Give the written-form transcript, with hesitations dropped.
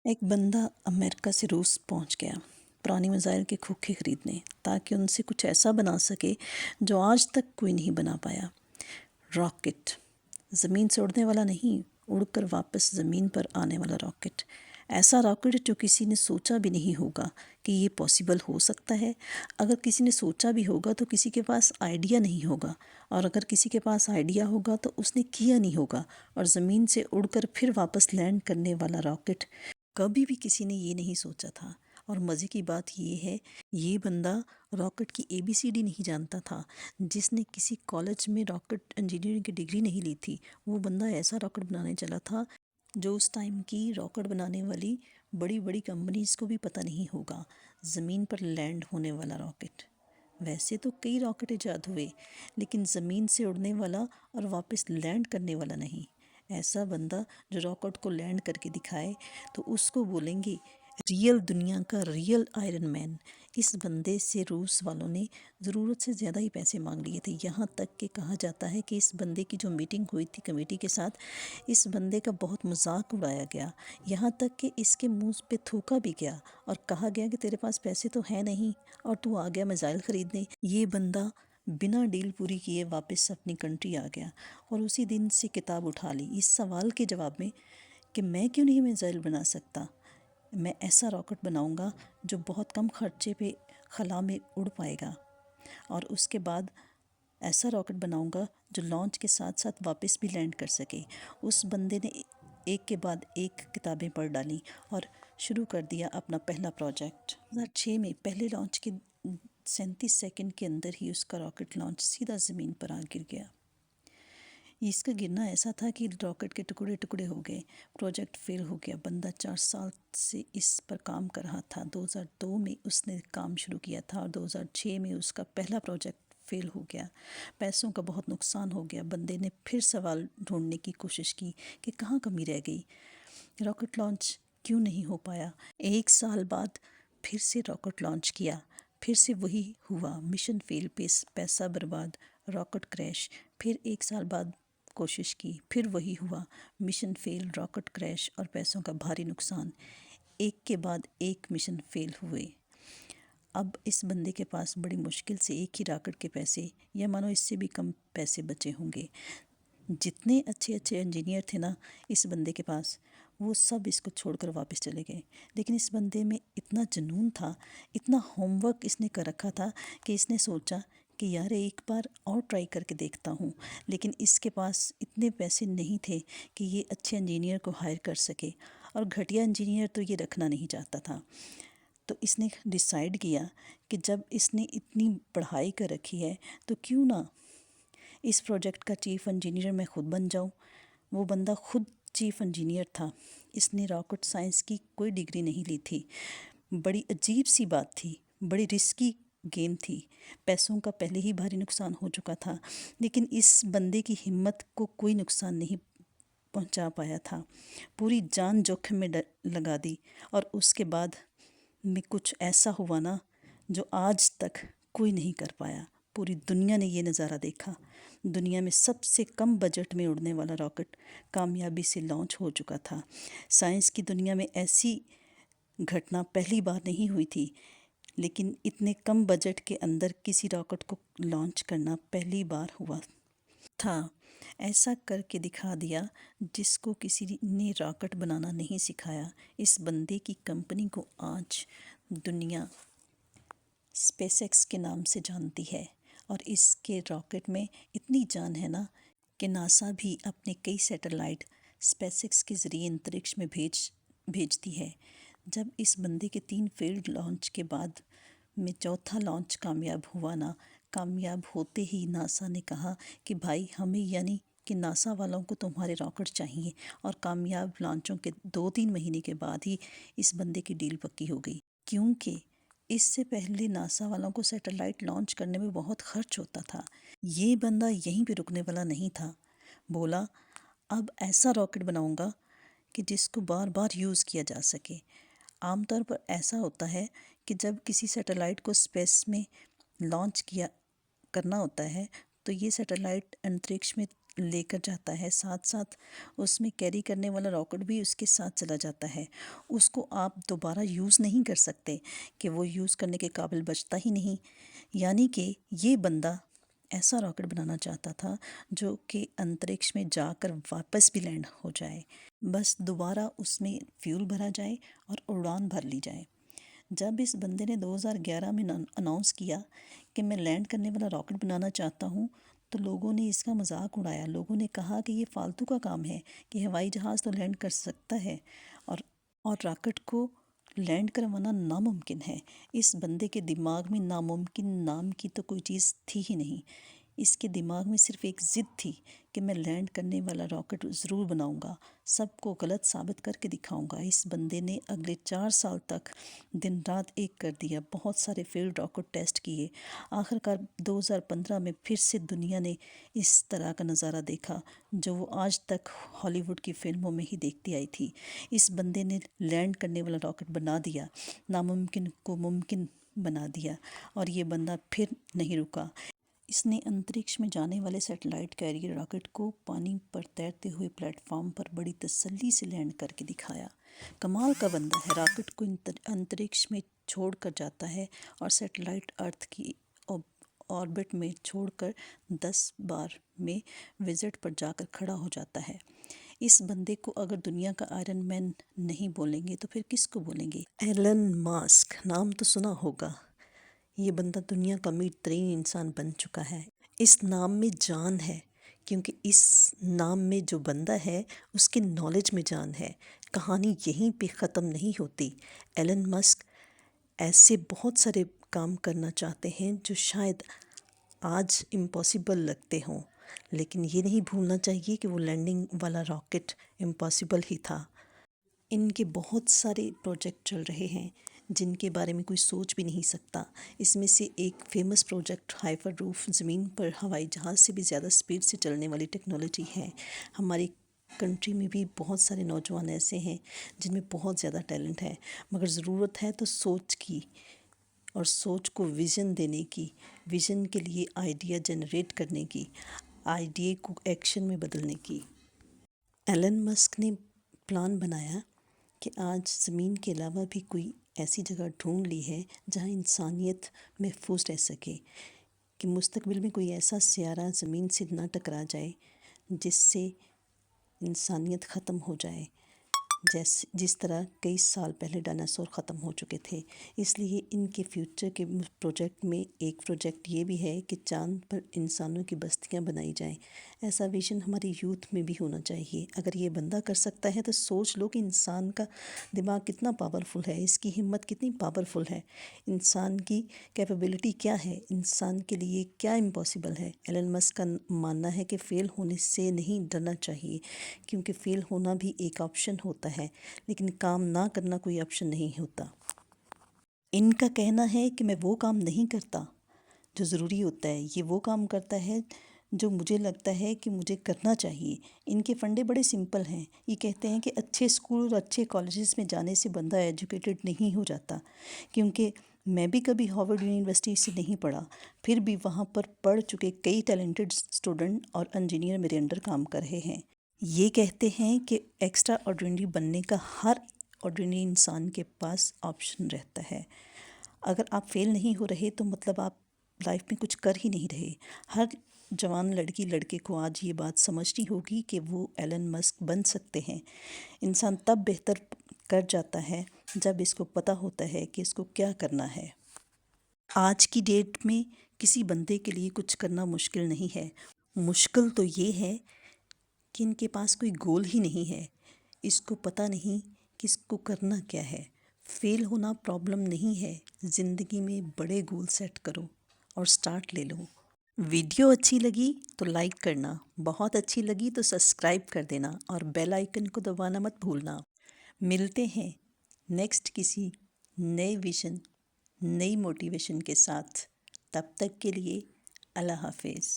ایک بندہ امریکہ سے روس پہنچ گیا پرانی میزائل کے کھوکھے خریدنے تاکہ ان سے کچھ ایسا بنا سکے جو آج تک کوئی نہیں بنا پایا۔ راکٹ، زمین سے اڑنے والا نہیں، اڑ کر واپس زمین پر آنے والا راکٹ۔ ایسا راکٹ جو کسی نے سوچا بھی نہیں ہوگا کہ یہ پاسبل ہو سکتا ہے۔ اگر کسی نے سوچا بھی ہوگا تو کسی کے پاس آئیڈیا نہیں ہوگا، اور اگر کسی کے پاس آئیڈیا ہوگا تو اس نے کیا نہیں ہوگا۔ اور زمین سے اڑ کر پھر واپس لینڈ کرنے والا راکٹ کبھی بھی کسی نے یہ نہیں سوچا تھا۔ اور مزے کی بات یہ ہے، یہ بندہ راکٹ کی ABCD نہیں جانتا تھا۔ جس نے کسی کالج میں راکٹ انجینئرنگ کی ڈگری نہیں لی تھی، وہ بندہ ایسا راکٹ بنانے چلا تھا جو اس ٹائم کی راکٹ بنانے والی بڑی بڑی کمپنیز کو بھی پتہ نہیں ہوگا۔ زمین پر لینڈ ہونے والا راکٹ۔ ویسے تو کئی راکٹ ایجاد ہوئے، لیکن زمین سے اڑنے والا اور واپس لینڈ کرنے والا نہیں۔ ایسا بندہ جو راکٹ کو لینڈ کر کے دکھائے تو اس کو بولیں گے ریئل دنیا کا ریئل آئرن مین۔ اس بندے سے روس والوں نے ضرورت سے زیادہ ہی پیسے مانگ لیے تھے، یہاں تک کہ کہا جاتا ہے کہ اس بندے کی جو میٹنگ ہوئی تھی کمیٹی کے ساتھ، اس بندے کا بہت مذاق اڑایا گیا، یہاں تک کہ اس کے منہ پہ تھوکا بھی گیا اور کہا گیا کہ تیرے پاس پیسے تو ہیں نہیں اور تو آ گیا میزائل خریدنے۔ یہ بندہ بنا ڈیل پوری کیے واپس اپنی کنٹری آ گیا اور اسی دن سے کتاب اٹھا لی اس سوال کے جواب میں کہ میں کیوں نہیں میزائل بنا سکتا۔ میں ایسا راکٹ بناؤں گا جو بہت کم خرچے پہ خلا میں اڑ پائے گا، اور اس کے بعد ایسا راکٹ بناؤں گا جو لانچ کے ساتھ ساتھ واپس بھی لینڈ کر سکے۔ اس بندے نے ایک کے بعد ایک کتابیں پڑھ ڈالیں اور شروع کر دیا اپنا پہلا پروجیکٹ۔ 2006 میں پہلے لانچ کے 37 سیکنڈ کے اندر ہی اس کا راکٹ لانچ سیدھا زمین پر آ گر گیا۔ اس کا گرنا ایسا تھا کہ راکٹ کے ٹکڑے ٹکڑے ہو گئے، پروجیکٹ فیل ہو گیا۔ بندہ 4 سال سے اس پر کام کر رہا تھا۔ 2002 میں اس نے کام شروع کیا تھا اور 2006 میں اس کا پہلا پروجیکٹ فیل ہو گیا۔ پیسوں کا بہت نقصان ہو گیا۔ بندے نے پھر سوال ڈھونڈنے کی کوشش کی کہ کہاں کمی رہ گئی، راکٹ لانچ کیوں نہیں ہو پایا۔ 1 سال بعد پھر سے راکٹ لانچ کیا، پھر سے وہی ہوا، مشن فیل، پیسہ برباد، راکٹ کریش۔ پھر 1 سال بعد کوشش کی، پھر وہی ہوا، مشن فیل، راکٹ کریش اور پیسوں کا بھاری نقصان۔ ایک کے بعد ایک مشن فیل ہوئے۔ اب اس بندے کے پاس بڑی مشکل سے ایک ہی راکٹ کے پیسے، یا مانو اس سے بھی کم پیسے بچے ہوں گے۔ جتنے اچھے انجینئر تھے نا اس بندے کے پاس، وہ سب اس کو چھوڑ کر واپس چلے گئے۔ لیکن اس بندے میں اتنا جنون تھا، اتنا ہوم ورک اس نے کر رکھا تھا کہ اس نے سوچا کہ یار ایک بار اور ٹرائی کر کے دیکھتا ہوں۔ لیکن اس کے پاس اتنے پیسے نہیں تھے کہ یہ اچھے انجینئر کو ہائر کر سکے، اور گھٹیا انجینئر تو یہ رکھنا نہیں چاہتا تھا۔ تو اس نے ڈیسائیڈ کیا کہ جب اس نے اتنی پڑھائی کر رکھی ہے تو کیوں نہ اس پروجیکٹ کا چیف انجینئر میں خود بن جاؤں۔ وہ بندہ خود چیف انجینئر تھا۔ اس نے راکٹ سائنس کی کوئی ڈگری نہیں لی تھی۔ بڑی عجیب سی بات تھی، بڑی رسکی گیم تھی، پیسوں کا پہلے ہی بھاری نقصان ہو چکا تھا، لیکن اس بندے کی ہمت کو کوئی نقصان نہیں پہنچا پایا تھا۔ پوری جان جوکھم میں لگا دی، اور اس کے بعد میں کچھ ایسا ہوا نا جو آج تک کوئی نہیں کر پایا۔ پوری دنیا نے یہ نظارہ دیکھا۔ دنیا میں سب سے کم بجٹ میں اڑنے والا راکٹ کامیابی سے لانچ ہو چکا تھا۔ سائنس کی دنیا میں ایسی گھٹنا پہلی بار نہیں ہوئی تھی، لیکن اتنے کم بجٹ کے اندر کسی راکٹ کو لانچ کرنا پہلی بار ہوا تھا۔ ایسا کر کے دکھا دیا جس کو کسی نے راکٹ بنانا نہیں سکھایا۔ اس بندے کی کمپنی کو آج دنیا اسپیس ایکس کے نام سے جانتی ہے، اور اس کے راکٹ میں اتنی جان ہے نا کہ ناسا بھی اپنے کئی سیٹلائٹ اسپیس ایکس کے ذریعے انترکش میں بھیجتی ہے۔ جب اس بندے کے 3 فیلڈ لانچ کے بعد میں چوتھا لانچ کامیاب ہوا نا، کامیاب ہوتے ہی ناسا نے کہا کہ بھائی ہمیں، یعنی کہ ناسا والوں کو تمہارے راکٹ چاہیے، اور کامیاب لانچوں کے 2-3 مہینے کے بعد ہی اس بندے کی ڈیل پکی ہو گئی، کیونکہ اس سے پہلے ناسا والوں کو سیٹلائٹ لانچ کرنے میں بہت خرچ ہوتا تھا۔ یہ بندہ یہیں پہ رکنے والا نہیں تھا، بولا اب ایسا راکٹ بناؤں گا کہ جس کو بار بار یوز کیا جا سکے۔ عام طور پر ایسا ہوتا ہے کہ جب کسی سیٹلائٹ کو اسپیس میں لانچ کرنا ہوتا ہے تو یہ سیٹلائٹ انترکش میں لے کر جاتا ہے، ساتھ ساتھ اس میں کیری کرنے والا راکٹ بھی اس کے ساتھ چلا جاتا ہے۔ اس کو آپ دوبارہ یوز نہیں کر سکتے کہ وہ یوز کرنے کے قابل بچتا ہی نہیں۔ یعنی کہ یہ بندہ ایسا راکٹ بنانا چاہتا تھا جو کہ انترکش میں جا کر واپس بھی لینڈ ہو جائے، بس دوبارہ اس میں فیول بھرا جائے اور اڑان بھر لی جائے۔ جب اس بندے نے 2011 میں اناؤنس کیا کہ میں لینڈ کرنے والا راکٹ بنانا چاہتا ہوں، تو لوگوں نے اس کا مذاق اڑایا۔ لوگوں نے کہا کہ یہ فالتو کا کام ہے، کہ ہوائی جہاز تو لینڈ کر سکتا ہے اور راکٹ کو لینڈ کروانا ناممکن ہے۔ اس بندے کے دماغ میں ناممکن نام کی تو کوئی چیز تھی ہی نہیں۔ اس کے دماغ میں صرف ایک ضد تھی کہ میں لینڈ کرنے والا راکٹ ضرور بناؤں گا، سب کو غلط ثابت کر کے دکھاؤں گا۔ اس بندے نے اگلے 4 سال تک دن رات ایک کر دیا، بہت سارے فیلڈ راکٹ ٹیسٹ کیے۔ آخرکار 2015 میں پھر سے دنیا نے اس طرح کا نظارہ دیکھا جو وہ آج تک ہالی ووڈ کی فلموں میں ہی دیکھتی آئی تھی۔ اس بندے نے لینڈ کرنے والا راکٹ بنا دیا، ناممکن کو ممکن بنا دیا، اور یہ بندہ پھر نہیں رکا۔ اس نے انترکش میں جانے والے سیٹلائٹ کیریئر راکٹ کو پانی پر تیرتے ہوئے پلیٹ فارم پر بڑی تسلی سے لینڈ کر کے دکھایا۔ کمال کا بندہ ہے، راکٹ کو انترکش میں چھوڑ کر جاتا ہے اور سیٹلائٹ ارتھ کی آربٹ میں چھوڑ کر 10 بار میں وزٹ پر جا کر کھڑا ہو جاتا ہے۔ اس بندے کو اگر دنیا کا آئرن مین نہیں بولیں گے تو پھر کس کو بولیں گے؟ ایلن ماسک، نام تو سنا ہوگا۔ یہ بندہ دنیا کا امیر ترین انسان بن چکا ہے۔ اس نام میں جان ہے، کیونکہ اس نام میں جو بندہ ہے اس کے نالج میں جان ہے۔ کہانی یہیں پہ ختم نہیں ہوتی۔ ایلن مسک ایسے بہت سارے کام کرنا چاہتے ہیں جو شاید آج امپاسبل لگتے ہوں، لیکن یہ نہیں بھولنا چاہیے کہ وہ لینڈنگ والا راکٹ امپاسبل ہی تھا۔ ان کے بہت سارے پروجیکٹ چل رہے ہیں جن کے بارے میں کوئی سوچ بھی نہیں سکتا۔ اس میں سے ایک فیمس پروجیکٹ ہائپر روف، زمین پر ہوائی جہاز سے بھی زیادہ سپیڈ سے چلنے والی ٹیکنالوجی ہے۔ ہماری کنٹری میں بھی بہت سارے نوجوان ایسے ہیں جن میں بہت زیادہ ٹیلنٹ ہے، مگر ضرورت ہے تو سوچ کی، اور سوچ کو ویژن دینے کی، ویژن کے لیے آئیڈیا جنریٹ کرنے کی، آئیڈیا کو ایکشن میں بدلنے کی۔ ایلن مسک نے پلان بنایا کہ آج زمین کے علاوہ بھی کوئی ایسی جگہ ڈھونڈ لی ہے جہاں انسانیت محفوظ رہ سکے، کہ مستقبل میں کوئی ایسا سیارہ زمین سے نہ ٹکرا جائے جس سے انسانیت ختم ہو جائے، جس طرح کئی سال پہلے ڈائناسور ختم ہو چکے تھے۔ اس لیے ان کے فیوچر کے پروجیکٹ میں ایک پروجیکٹ یہ بھی ہے کہ چاند پر انسانوں کی بستیاں بنائی جائیں۔ ایسا ویژن ہماری یوتھ میں بھی ہونا چاہیے۔ اگر یہ بندہ کر سکتا ہے تو سوچ لو کہ انسان کا دماغ کتنا پاورفل ہے، اس کی ہمت کتنی پاورفل ہے، انسان کی کیپیبلٹی کیا ہے، انسان کے لیے کیا امپاسبل ہے۔ ایلن مسک کا ماننا ہے کہ فیل ہونے سے نہیں ڈرنا چاہیے، کیونکہ فیل ہونا بھی ایک آپشن ہوتا ہے، لیکن کام نہ کرنا کوئی آپشن نہیں ہوتا۔ ان کا کہنا ہے کہ میں وہ کام نہیں کرتا جو ضروری ہوتا ہے، یہ وہ کام کرتا ہے جو مجھے لگتا ہے کہ مجھے کرنا چاہیے۔ ان کے فنڈے بڑے سمپل ہیں۔ یہ کہتے ہیں کہ اچھے اسکول اور اچھے کالجز میں جانے سے بندہ ایجوکیٹڈ نہیں ہو جاتا، کیونکہ میں بھی کبھی ہارورڈ یونیورسٹی سے نہیں پڑھا، پھر بھی وہاں پر پڑھ چکے کئی ٹیلنٹڈ اسٹوڈنٹ اور انجینئر میرے انڈر کام کر رہے ہیں۔ یہ کہتے ہیں کہ ایکسٹرا آرڈینری بننے کا ہر آرڈینری انسان کے پاس آپشن رہتا ہے۔ اگر آپ فیل نہیں ہو رہے تو مطلب آپ لائف میں کچھ کر ہی نہیں رہے۔ ہر جوان لڑکی لڑکے کو آج یہ بات سمجھنی ہوگی کہ وہ ایلن مسک بن سکتے ہیں۔ انسان تب بہتر کر جاتا ہے جب اس کو پتہ ہوتا ہے کہ اس کو کیا کرنا ہے۔ آج کی ڈیٹ میں کسی بندے کے لیے کچھ کرنا مشکل نہیں ہے۔ مشکل تو یہ ہے کہ ان کے پاس کوئی گول ہی نہیں ہے، اس کو پتہ نہیں کہ اس کو کرنا کیا ہے۔ فیل ہونا پرابلم نہیں ہے، زندگی میں بڑے گول سیٹ کرو اور سٹارٹ لے لو۔ ویڈیو اچھی لگی تو لائک کرنا، بہت اچھی لگی تو سبسکرائب کر دینا، اور بیل آئیکن کو دبانا مت بھولنا۔ ملتے ہیں نیکسٹ کسی نئے ویژن، نئی موٹیویشن کے ساتھ۔ تب تک کے لیے اللہ حافظ۔